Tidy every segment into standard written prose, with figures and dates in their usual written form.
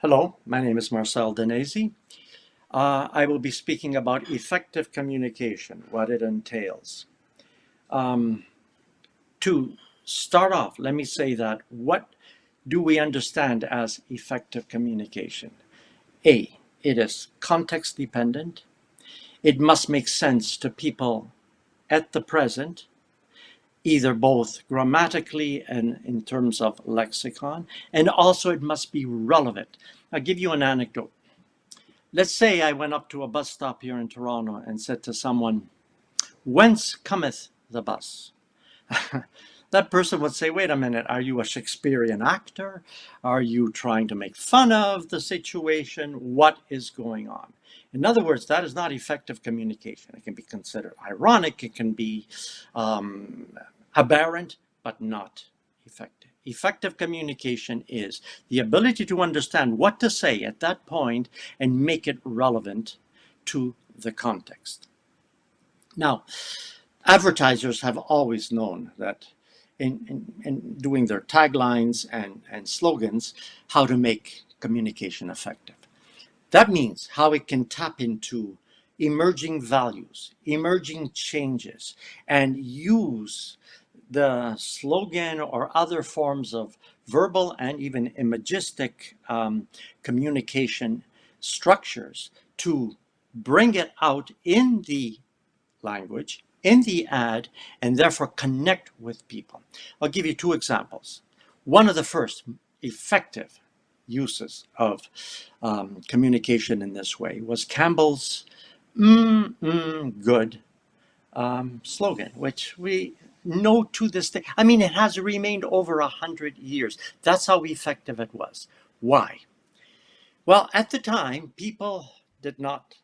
Hello, my name is Marcel Danesi. I will be speaking about effective communication, what it entails. Um, to start off, let me say that what do we understand as effective communication? A, it is context dependent. It must make sense to people at the present, either both grammatically and in terms of lexicon, and also it must be relevant. I'll give you an anecdote. Let's say I went up to a bus stop here in Toronto and said to someone, "Whence cometh the bus?" That person would say, "Wait a minute, are you a Shakespearean actor? Are you trying to make fun of the situation? What is going on?" In other words, that is not effective communication. It can be considered ironic, it can be aberrant, but not effective. Effective communication is the ability to understand what to say at that point and make it relevant to the context. Now, advertisers have always known that in doing their taglines and slogans, how to make communication effective. That means how it can tap into emerging values, emerging changes, and use the slogan or other forms of verbal and even imagistic communication structures to bring it out in the language, in the ad, and therefore connect with people. I'll give you two examples. One of the first effective uses of communication in this way was Campbell's good slogan, which we know to this day. I mean, it has remained over 100 years. That's how effective it was. Why? Well, at the time, people did not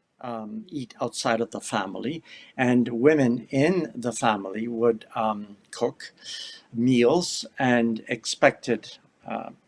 eat outside of the family, and women in the family would cook meals and expected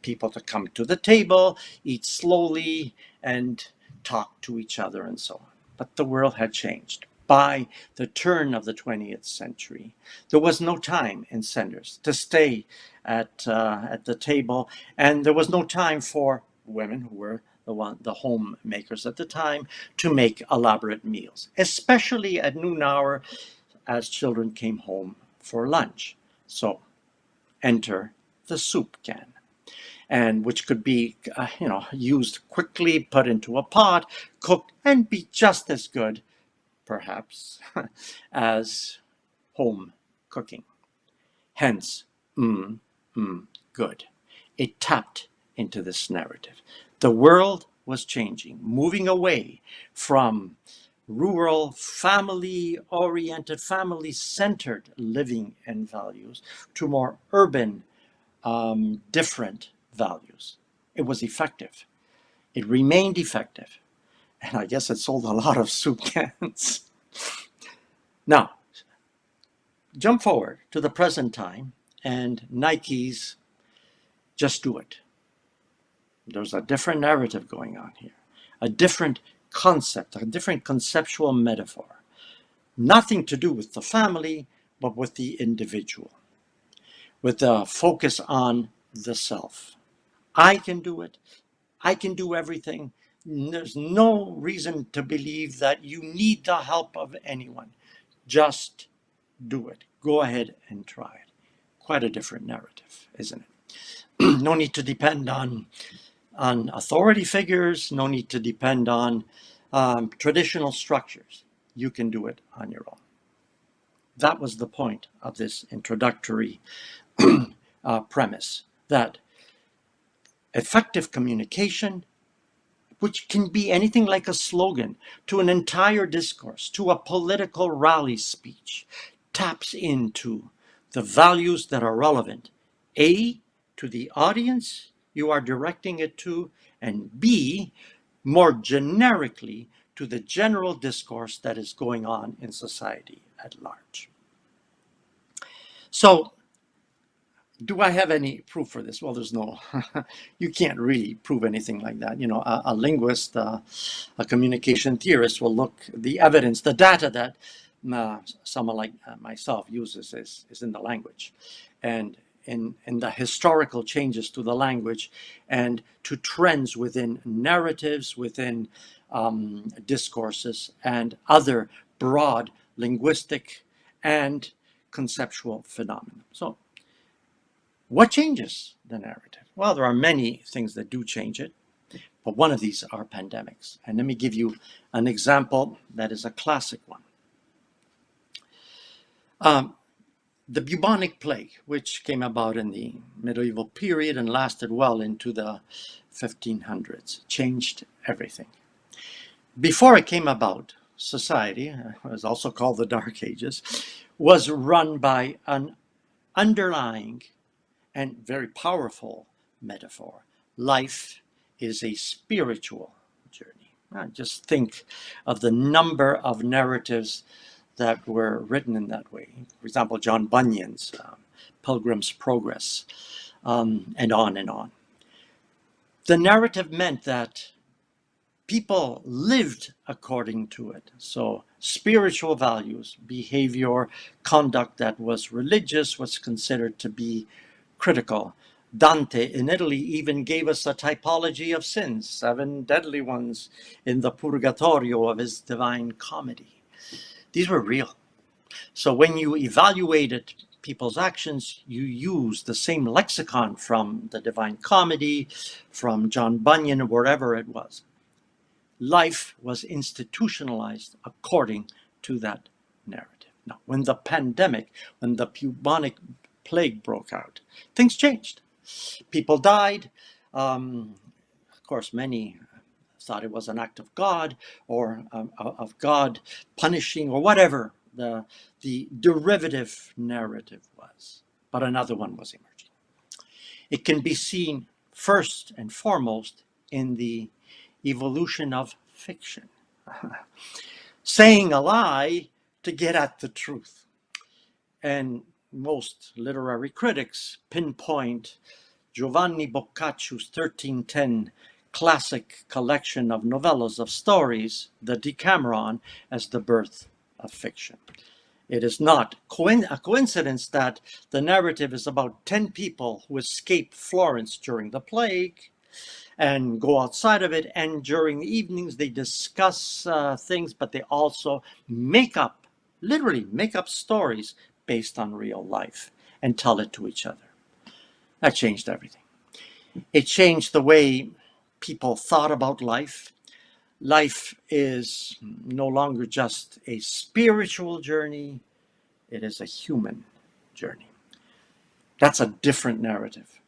people to come to the table, eat slowly, and talk to each other and so on. But the world had changed. By the turn of the 20th century, there was no time in centers to stay at the table, and there was no time for women who were the homemakers at the time to make elaborate meals, especially at noon hour as children came home for lunch. So enter the soup can, and which could be used quickly, put into a pot, cooked, and be just as good perhaps as home cooking. Hence good. It tapped into this narrative. The world was changing, moving away from rural, family-oriented, family-centered living and values to more urban, different values. It was effective. It remained effective. And I guess it sold a lot of soup cans. Now, jump forward to the present time and Nike's "Just Do It." There's a different narrative going on here, a different concept, a different conceptual metaphor. Nothing to do with the family, but with the individual, with the focus on the self. I can do it. I can do everything. There's no reason to believe that you need the help of anyone. Just do it. Go ahead and try it. Quite a different narrative, isn't it? No need to depend on authority figures, no need to depend on traditional structures. You can do it on your own. That was the point of this introductory premise, that effective communication, which can be anything like a slogan to an entire discourse, to a political rally speech, taps into the values that are relevant, A, to the audience you are directing it to, and B, more generically, to the general discourse that is going on in society at large. So, do I have any proof for this? Well, there's no, you can't really prove anything like that. You know, a linguist, a communication theorist will look, the evidence, the data that someone like myself uses is in the language. And in the historical changes to the language and to trends within narratives, within discourses, and other broad linguistic and conceptual phenomena. So what changes the narrative? Well, there are many things that do change it, but one of these are pandemics. And let me give you an example that is a classic one. The bubonic plague, which came about in the medieval period and lasted well into the 1500s, changed everything. Before it came about, society, was also called the Dark Ages, was run by an underlying and very powerful metaphor. Life is a spiritual journey. Just think of the number of narratives that were written in that way. For example, John Bunyan's Pilgrim's Progress, and on and on. The narrative meant that people lived according to it. So spiritual values, behavior, conduct that was religious was considered to be critical. Dante in Italy even gave us a typology of sins, 7 deadly ones in the Purgatorio of his Divine Comedy. These were real. So when you evaluated people's actions, you used the same lexicon from the Divine Comedy, from John Bunyan, or wherever it was. Life was institutionalized according to that narrative. Now, when the pandemic, when the bubonic plague broke out, things changed. People died. Of course, many thought it was an act of God, or of God punishing, or whatever the derivative narrative was. But another one was emerging. It can be seen first and foremost in the evolution of fiction. Saying a lie to get at the truth. And most literary critics pinpoint Giovanni Boccaccio's 1310 classic collection of novellas, of stories, the Decameron, as the birth of fiction. It is not a coincidence that the narrative is about 10 people who escape Florence during the plague and go outside of it, and during the evenings they discuss things, but they also literally make up stories based on real life and tell it to each other. That changed everything. It changed the way people thought about life. Life is no longer just a spiritual journey, it is a human journey. That's a different narrative.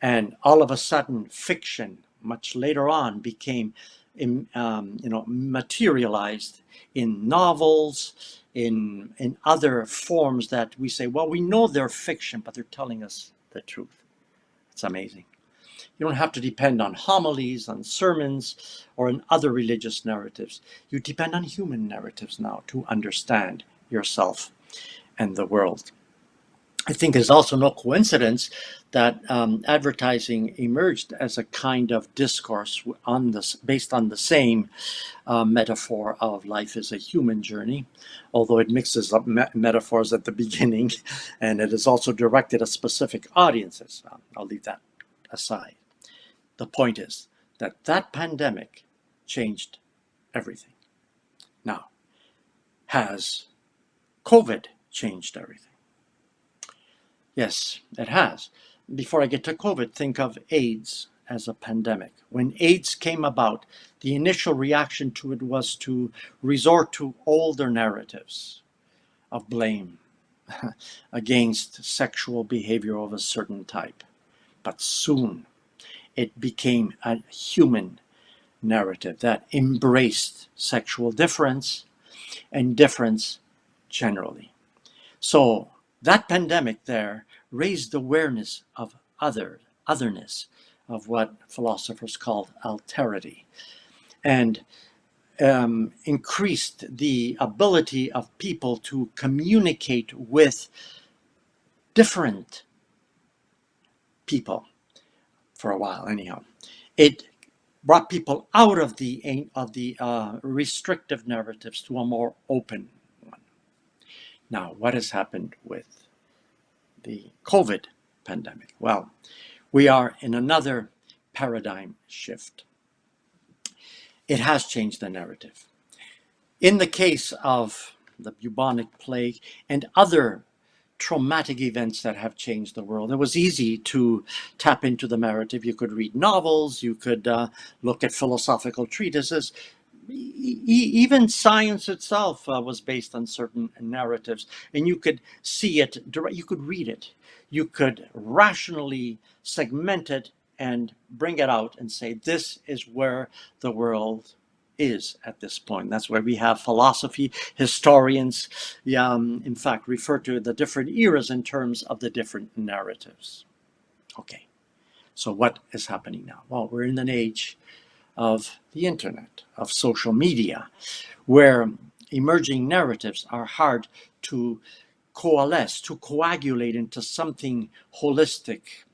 And all of a sudden, fiction, much later on, became materialized in novels, in other forms that we say, well, we know they're fiction, but they're telling us the truth. It's amazing. You don't have to depend on homilies, on sermons, or on other religious narratives. You depend on human narratives now to understand yourself and the world. I think it's also no coincidence that advertising emerged as a kind of discourse based on the same metaphor of life is a human journey, although it mixes up metaphors at the beginning, and it is also directed at specific audiences. I'll leave that aside. The point is that pandemic changed everything. Now, has COVID changed everything? Yes, it has. Before I get to COVID, think of AIDS as a pandemic. When AIDS came about, the initial reaction to it was to resort to older narratives of blame against sexual behavior of a certain type. But soon it became a human narrative that embraced sexual difference and difference generally. So that pandemic there raised awareness of otherness, of what philosophers called alterity, and increased the ability of people to communicate with different people for a while anyhow. It brought people out of the restrictive narratives to a more open one. Now, what has happened with the COVID pandemic? Well, we are in another paradigm shift. It has changed the narrative. In the case of the bubonic plague and other traumatic events that have changed the world, it was easy to tap into the narrative. You could read novels, you could look at philosophical treatises. Even science itself was based on certain narratives, and you could see it, you could read it, you could rationally segment it and bring it out and say, this is where the world is at this point. That's where we have philosophy, historians, in fact, refer to the different eras in terms of the different narratives. Okay, so what is happening now? Well, we're in an age of the internet, of social media, where emerging narratives are hard to coalesce, to coagulate into something holistic.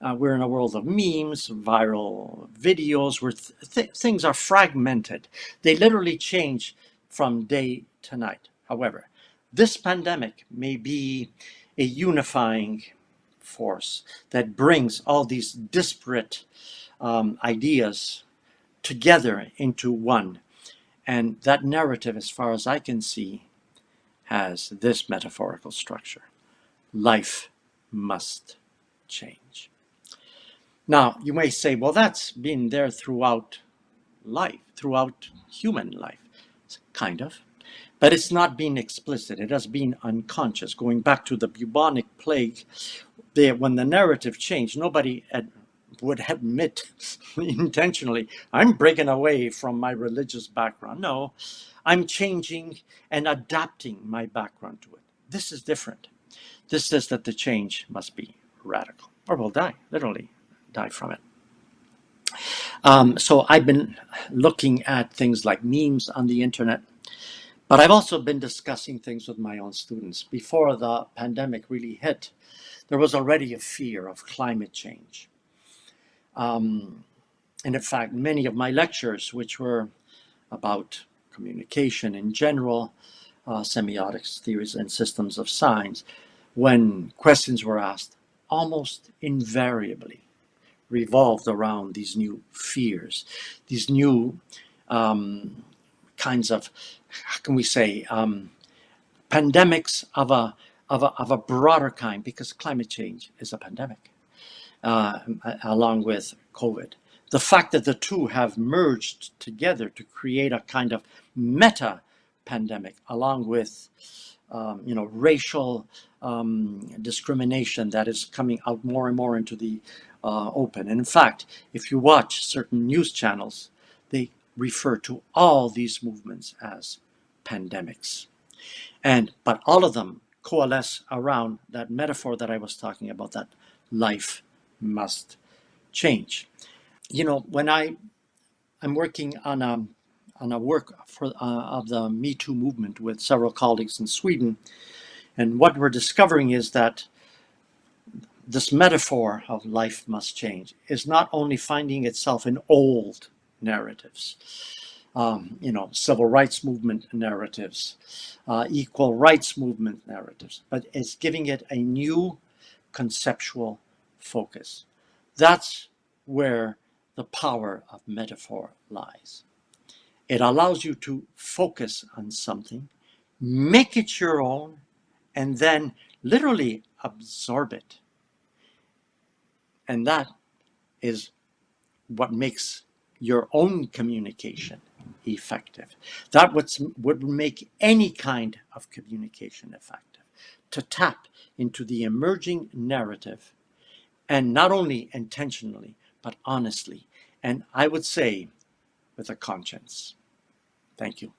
We're in a world of memes, viral videos, where things are fragmented. They literally change from day to night. However, this pandemic may be a unifying force that brings all these disparate ideas together into one. And that narrative, as far as I can see, has this metaphorical structure. Life must change. Now, you may say, well, that's been there throughout life, throughout human life. Kind of. But it's not been explicit. It has been unconscious. Going back to the bubonic plague, when the narrative changed, nobody would admit intentionally, I'm breaking away from my religious background. No, I'm changing and adapting my background to it. This is different. This says that the change must be radical, or we'll die, literally die from it. So I've been looking at things like memes on the internet, but I've also been discussing things with my own students. Before the pandemic really hit, there was already a fear of climate change. And in fact, many of my lectures, which were about communication in general, semiotics, theories, and systems of science, when questions were asked, almost invariably revolved around these new fears, these new kinds of, how can we say, pandemics of a broader kind, because climate change is a pandemic, along with COVID. The fact that the two have merged together to create a kind of meta pandemic, along with racial discrimination that is coming out more and more into the open. And in fact, if you watch certain news channels, they refer to all these movements as pandemics. But all of them coalesce around that metaphor that I was talking about, that life must change. When I'm working on a work of the Me Too movement with several colleagues in Sweden, and what we're discovering is that this metaphor of life must change is not only finding itself in old narratives, civil rights movement narratives, equal rights movement narratives, but it's giving it a new conceptual focus. That's where the power of metaphor lies. It allows you to focus on something, make it your own, and then literally absorb it. And that is what makes your own communication effective. That would make any kind of communication effective, to tap into the emerging narrative, and not only intentionally, but honestly, and I would say with a conscience. Thank you.